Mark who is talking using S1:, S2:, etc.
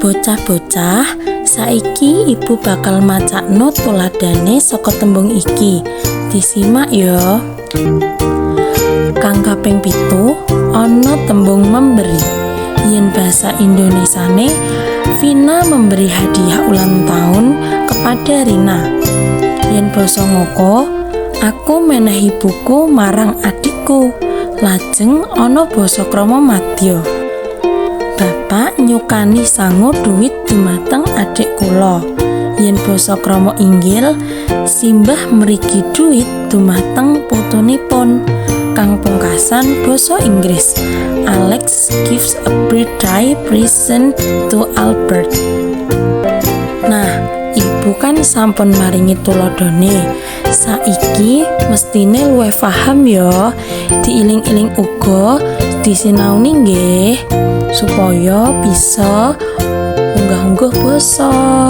S1: Bocah-bocah, saiki ibu bakal macakno tuladane saka tembung iki. Disimak ya. Kang kaping 7 ana tembung memberi. Yen bahasa Indonesiane, Vina memberi hadiah ulang tahun kepada Rina. Yen basa Ngoko, aku menehi buku marang adikku. Lajeng ana basa krama madya. Bapak nyukani sangu duit dumateng adik kula. Yen basa krama inggil, simbah mriki duit dumateng putunipun. Kang pungkasan basa Inggris, Alex gives a birthday present to Albert. Nah, ibu kan sampun maringi tuladhane. Saiki mestine luwih paham ya. Diiling-iling uga disinaoni nggih supaya bisa unggah-ungguh basa.